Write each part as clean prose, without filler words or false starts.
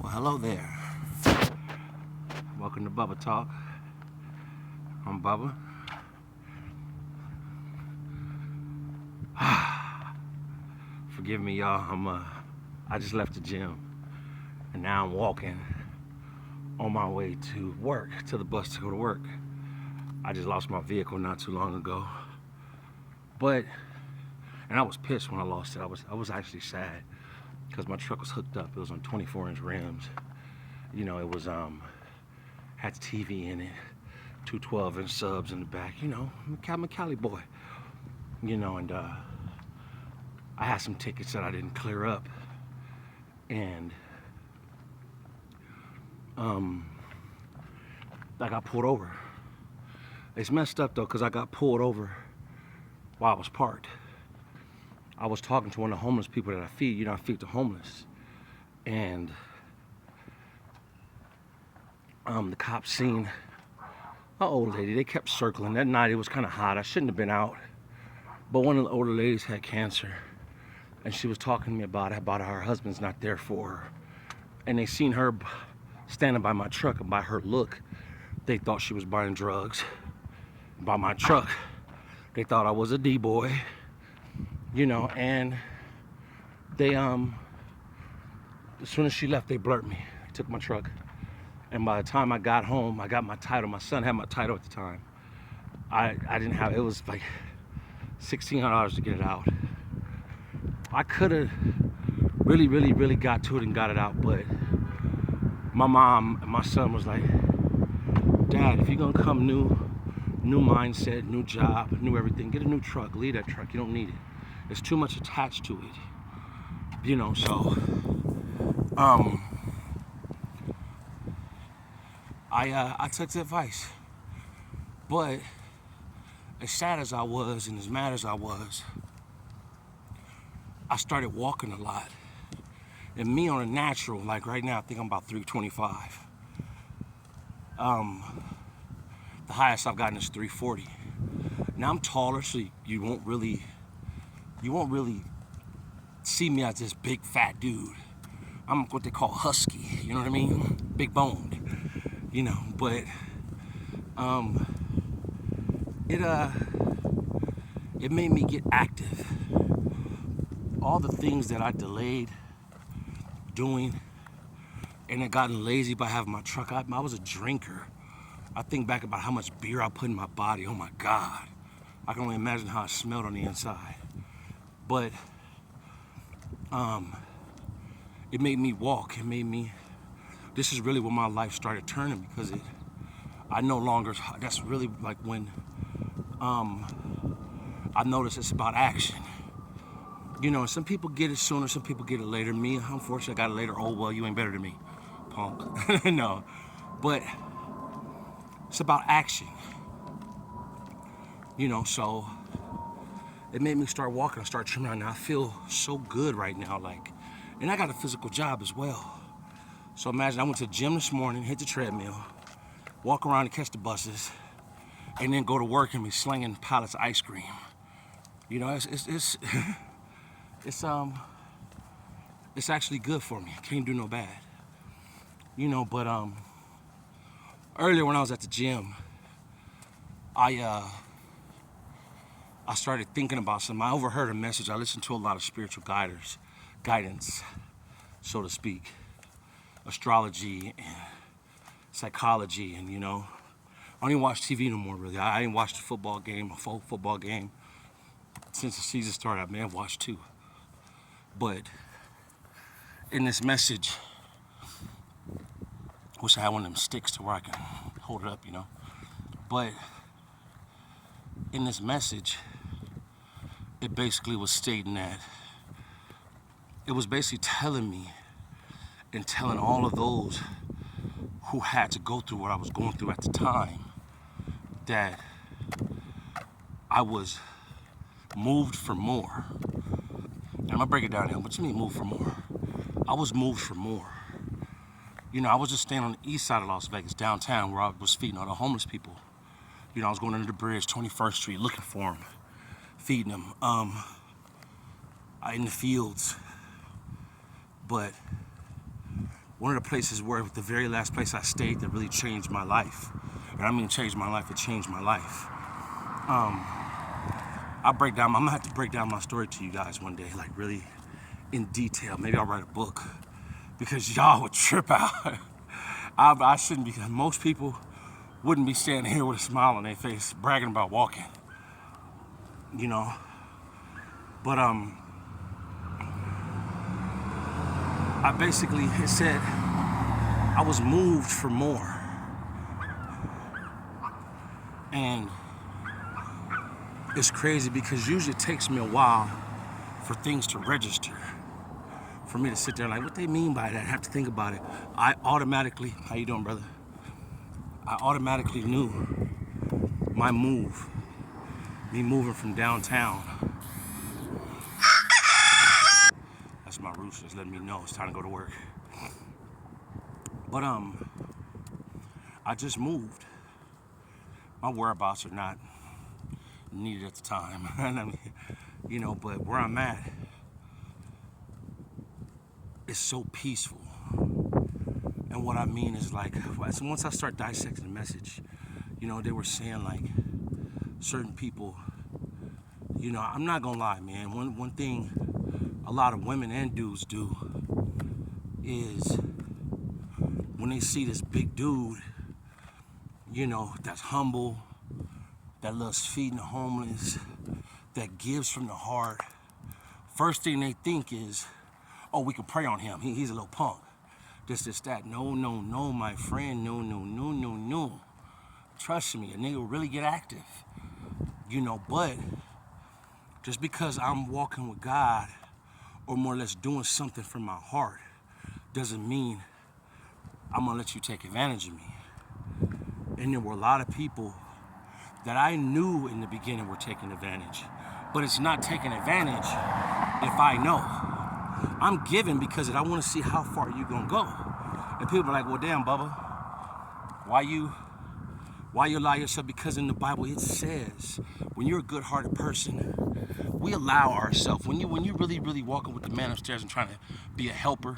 Well, hello there. Welcome to Bubba Talk. I'm Bubba. Forgive me, y'all. I just left the gym, and now I'm walking on my way to work, to the bus to go to work. I just lost my vehicle not too long ago, and I was pissed when I lost it. I was actually sad because my truck was hooked up. It was on 24-inch rims. You know, it was had the TV in it, two 12-inch subs in the back. You know, I'm a Cali boy. You know, and I had some tickets that I didn't clear up, and I got pulled over. It's messed up though, because I got pulled over while I was parked. I was talking to one of the homeless people that I feed. You know, I feed the homeless, and the cops seen an old lady. They kept circling. That night it was kind of hot. I shouldn't have been out, but one of the older ladies had cancer, and she was talking to me about her husband's not there for her, and they seen her standing by my truck, and by her look, they thought she was buying drugs. By my truck, they thought I was a D-boy, you know, and they, as soon as she left, they blurted me. They took my truck, and by the time I got home, I got my title. My son had my title at the time. I didn't have, it was like $1,600 to get it out. I could have really got to it and got it out, but my mom and my son was like, Dad, if you're gonna come new mindset, new job, new everything, get a new truck, leave that truck, you don't need it. There's too much attached to it, you know, so, I took the advice, but as sad as I was and as mad as I was, I started walking a lot. And me on a natural, like right now, I think I'm about 325. The highest I've gotten is 340. Now I'm taller, so you won't really see me as this big fat dude. I'm what they call husky, you know what I mean? Big boned, you know, but it made me get active. All the things that I delayed doing and I gotten lazy by having my truck. I was a drinker. I think back about how much beer I put in my body. Oh my God. I can only imagine how it smelled on the inside. But it made me walk. It made me, this is really when my life started turning, because I no longer, that's really like when I noticed it's about action. You know, some people get it sooner, some people get it later. Me, unfortunately, I got it later. Oh, well, you ain't better than me, punk. No, but it's about action. You know, so it made me start walking. I started trimming out. Now I feel so good right now, like, and I got a physical job as well. So imagine I went to the gym this morning, hit the treadmill, walk around and catch the buses, and then go to work and be slinging pallets of ice cream. You know, it's it's actually good for me. Can't do no bad. You know, but earlier when I was at the gym, I started thinking about something. I overheard a message. I listened to a lot of spiritual guidance, so to speak, astrology and psychology, and you know, I don't even watch TV no more really. I didn't watch the football game, a full football game. Since the season started, I may have watched two. But in this message, wish I had one of them sticks to where I can hold it up, you know. But in this message, it basically was stating that, it was basically telling me and telling all of those who had to go through what I was going through at the time, that I was moved for more. And I'm gonna break it down here. What you mean moved for more? I was moved for more. You know, I was just staying on the east side of Las Vegas, downtown, where I was feeding all the homeless people. You know, I was going under the bridge, 21st Street, looking for them, feeding them, in the fields. But One of the places where the very last place I stayed that really changed my life. And I mean changed my life, it changed my life. I'm gonna have to break down my story to you guys one day, like really in detail. Maybe I'll write a book because y'all would trip out. I shouldn't be, most people wouldn't be standing here with a smile on their face bragging about walking, you know. But I basically, it said I was moved for more. And it's crazy because usually it takes me a while for things to register. For me to sit there like, what they mean by that? I have to think about it. I automatically, how you doing, brother? I automatically knew my move, me moving from downtown. That's my roosters letting me know it's time to go to work. But I just moved. My whereabouts are not needed at the time. I mean, you know, but where I'm at, it's so peaceful. And what I mean is like, once I start dissecting the message, you know, they were saying like certain people, you know, I'm not gonna lie, man. One thing a lot of women and dudes do is when they see this big dude, you know, that's humble, that loves feeding the homeless, that gives from the heart, first thing they think is, oh, we can prey on him. He's a little punk. This, that. No, my friend. No. Trust me, a nigga will really get active. You know, but just because I'm walking with God or more or less doing something from my heart doesn't mean I'm gonna let you take advantage of me. And there were a lot of people that I knew in the beginning were taking advantage. But it's not taking advantage if I know. I'm giving because I want to see how far you gonna go. And people are like, well, damn, Bubba, why you allow yourself? Because in the Bible it says, when you're a good-hearted person, we allow ourselves, when you really walking with the man upstairs and trying to be a helper,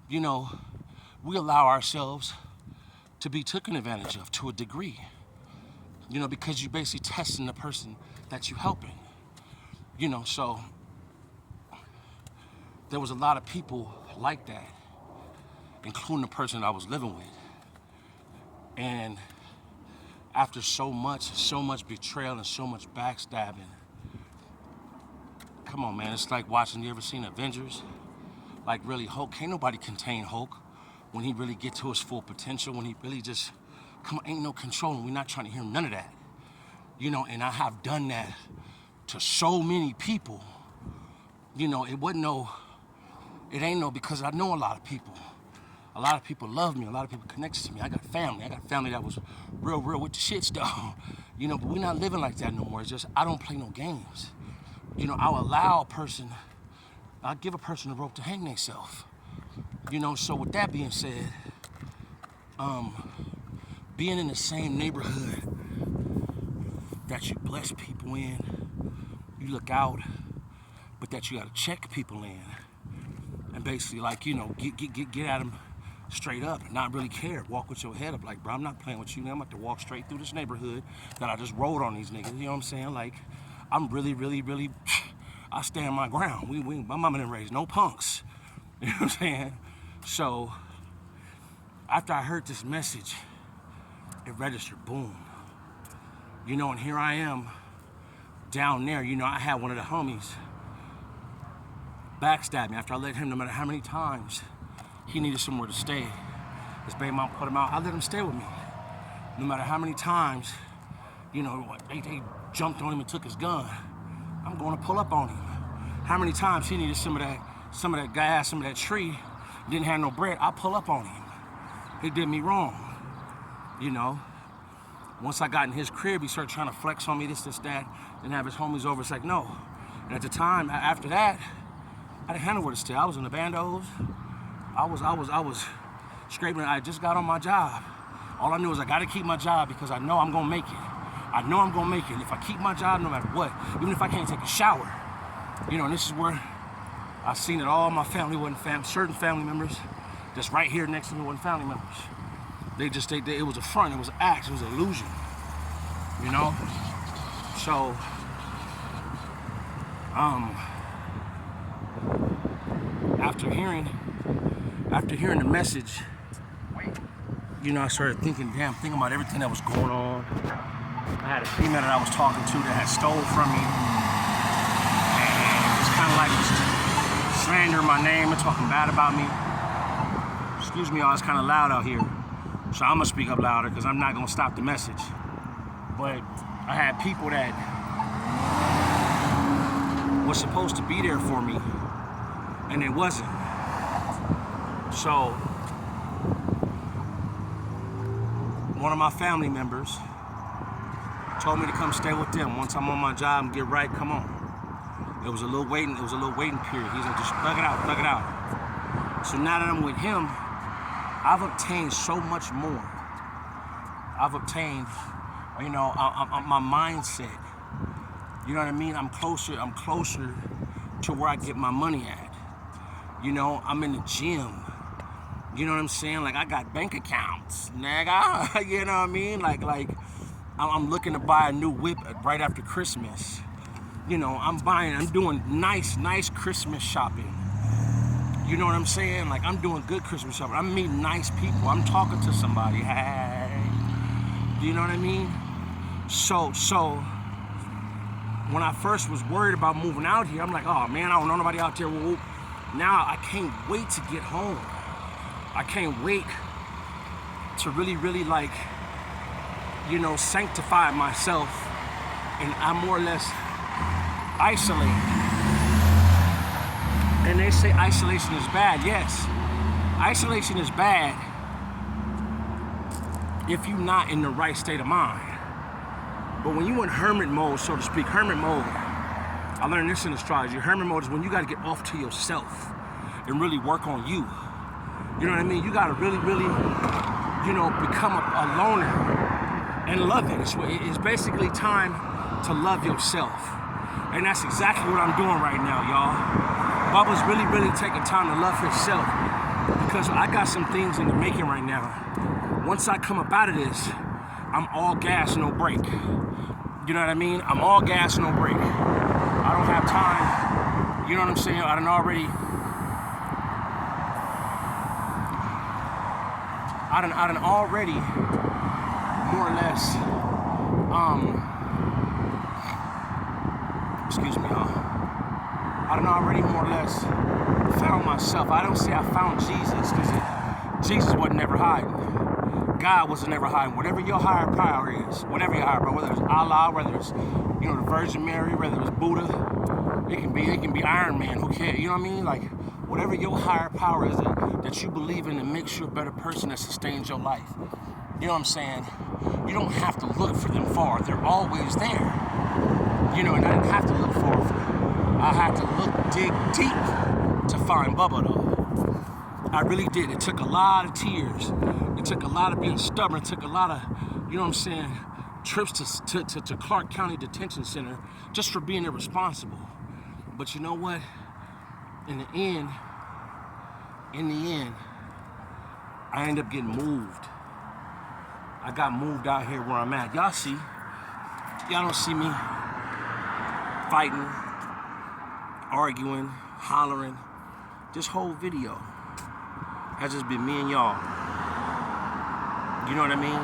you know, we allow ourselves to be taken advantage of to a degree. You know, because you're basically testing the person that you're helping. You know, so there was a lot of people like that, including the person I was living with. And after so much betrayal and so much backstabbing, come on, man, it's like watching, you ever seen Avengers? Like really, Hulk, can't nobody contain Hulk when he really get to his full potential, when he really just, come on, ain't no controlling. We're not trying to hear none of that. You know, and I have done that to so many people. You know, it ain't no, because I know a lot of people. A lot of people love me. A lot of people connect to me. I got family. That was real with the shits, though. You know, but we're not living like that no more. It's just, I don't play no games. You know, I'll give a person a rope to hang themselves. You know, so with that being said, being in the same neighborhood that you bless people in, you look out, but that you gotta check people in, and basically, like, you know, get at them straight up, and not really care. Walk with your head up, like, bro, I'm not playing with you. I'm about to walk straight through this neighborhood that I just rode on these niggas. You know what I'm saying? Like, I'm really, I stand my ground. My mama didn't raise no punks. You know what I'm saying? So after I heard this message, it registered, boom. You know, and here I am down there. You know, I had one of the homies backstab me after I let him, no matter how many times he needed somewhere to stay. His baby mom put him out. I let him stay with me. No matter how many times, you know, they jumped on him and took his gun, I'm going to pull up on him. How many times he needed some of that gas, some of that tree, didn't have no bread, I pull up on him. He did me wrong, you know. Once I got in his crib, he started trying to flex on me, this, that, and have his homies over. It's like, no. And at the time, after that, I didn't have nowhere to stay. I was in the bandos. I was scraping. I just got on my job. All I knew was I got to keep my job because I know I'm going to make it. I know I'm going to make it. If I keep my job, no matter what, even if I can't take a shower, you know, and this is where I seen that all my family wasn't certain family members Just right here next to me wasn't family members. It was a front, it was an act, it was an illusion. You know? So, after hearing the message, you know, I started thinking about everything that was going on. I had a female that I was talking to that had stole from me. And it's kind of like slandering my name and talking bad about me. Excuse me, y'all, it's kind of loud out here. So I'm gonna speak up louder because I'm not gonna stop the message. But I had people that was supposed to be there for me, and it wasn't. So, one of my family members told me to come stay with them. Once I'm on my job and get right, come on. It was a little waiting period. He's like, just thug it out. So now that I'm with him, I've obtained so much more. I've obtained, you know, my mindset. You know what I mean? I'm closer to where I get my money at. You know, I'm in the gym. You know what I'm saying? Like, I got bank accounts, nigga. You know what I mean? Like I'm looking to buy a new whip right after Christmas. You know, I'm doing nice Christmas shopping. You know what I'm saying? Like, I'm doing good Christmas shopping. I'm meeting nice people. I'm talking to somebody. Hey. Do you know what I mean? So when I first was worried about moving out here, I'm like, oh man, I don't know nobody out there. Well, now I can't wait to get home. I can't wait to really like, you know, sanctify myself, and I'm more or less isolated. And they say isolation is bad. Yes, isolation is bad if you're not in the right state of mind. But when you're in hermit mode, so to speak, I learned this in astrology. Hermit mode is when you got to get off to yourself and really work on you. You know what I mean? You got to really, you know, become a loner and love it. It's basically time to love yourself. And that's exactly what I'm doing right now, y'all. Bubba's really taking time to love himself, because I got some things in the making right now. Once I come up out of this, I'm all gas, no brake. You know what I mean? I'm all gas, no brake. I don't have time. You know what I'm saying? I done already more or less, excuse me, y'all. I done already more or less found myself. I don't say I found Jesus, because Jesus wasn't never hiding. God wasn't never hiding. Whatever your higher power is, whatever your higher power, whether it's Allah, whether it's, you know, the Virgin Mary, whether it's Buddha, it can be Iron Man, who cares? You know what I mean? Like, whatever your higher power is that you believe in that makes you a better person, that sustains your life. You know what I'm saying? You don't have to look for them far. They're always there. You know, and I didn't have to look far for them. I had to dig deep to find Bubba, though. I really did. It took a lot of tears. It took a lot of being stubborn. It took a lot of, you know what I'm saying, trips to Clark County Detention Center just for being irresponsible. But you know what? In the end, I ended up getting moved. I got moved out here where I'm at. Y'all don't see me fighting, arguing, hollering. This whole video has just been me and y'all. You know what I mean?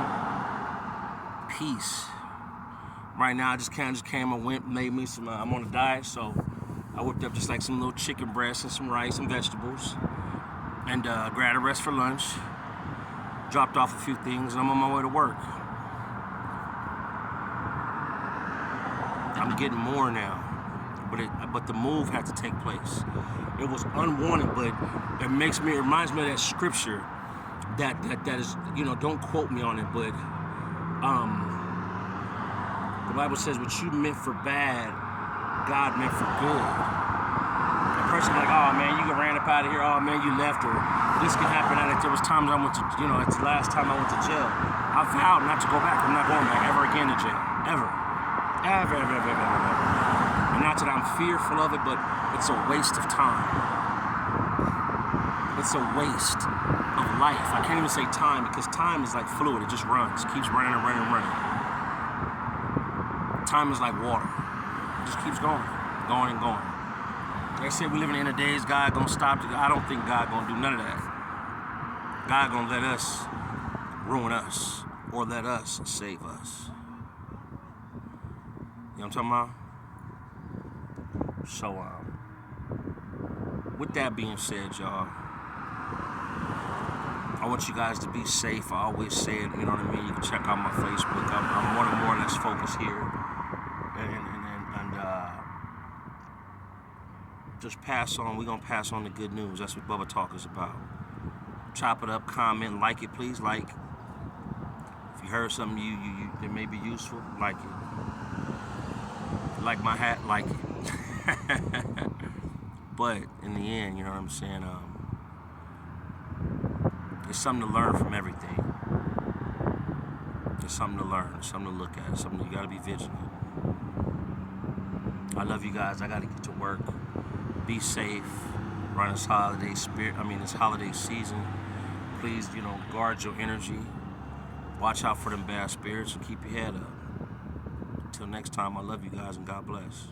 Peace. Right now, I just came, I went, made me some, I'm on a diet, so I whipped up just like some little chicken breasts and some rice and vegetables, and grabbed a rest for lunch, dropped off a few things, and I'm on my way to work. I'm getting more now, but the move had to take place. It was unwanted, but it reminds me of that scripture that is, you know, don't quote me on it, but the Bible says what you meant for bad, God meant for good. A person like, oh man, you ran up out of here, oh man, you left, or this can happen. And there was times I went to, you know, it's the last time I went to jail. I vowed not to go back. I'm not going back ever again to jail. Ever. And not that I'm fearful of it, but it's a waste of time. It's a waste of life. I can't even say time because time is like fluid. It just runs, keeps running and running and running. Time is like water. It just keeps going and going. They say we live in the end of days. God gonna stop. I don't think God gonna do none of that. God gonna let us ruin us or let us save us. You know what I'm talking about? So, with that being said, y'all, I want you guys to be safe. I always say it, you know what I mean? You can check out my Facebook. I'm more or less focused here. And just pass on. We're going to pass on the good news. That's what Bubba Talk is about. Chop it up, comment, like it, please. Like. If you heard something that may be useful, like it. Like my hat, like it. But in the end, you know what I'm saying? There's something to learn from everything. There's something to learn, there's something to look at, something you gotta be vigilant. I love you guys. I gotta get to work. Be safe. Run this holiday this holiday season. Please, guard your energy. Watch out for them bad spirits and keep your head up. Until next time, I love you guys and God bless.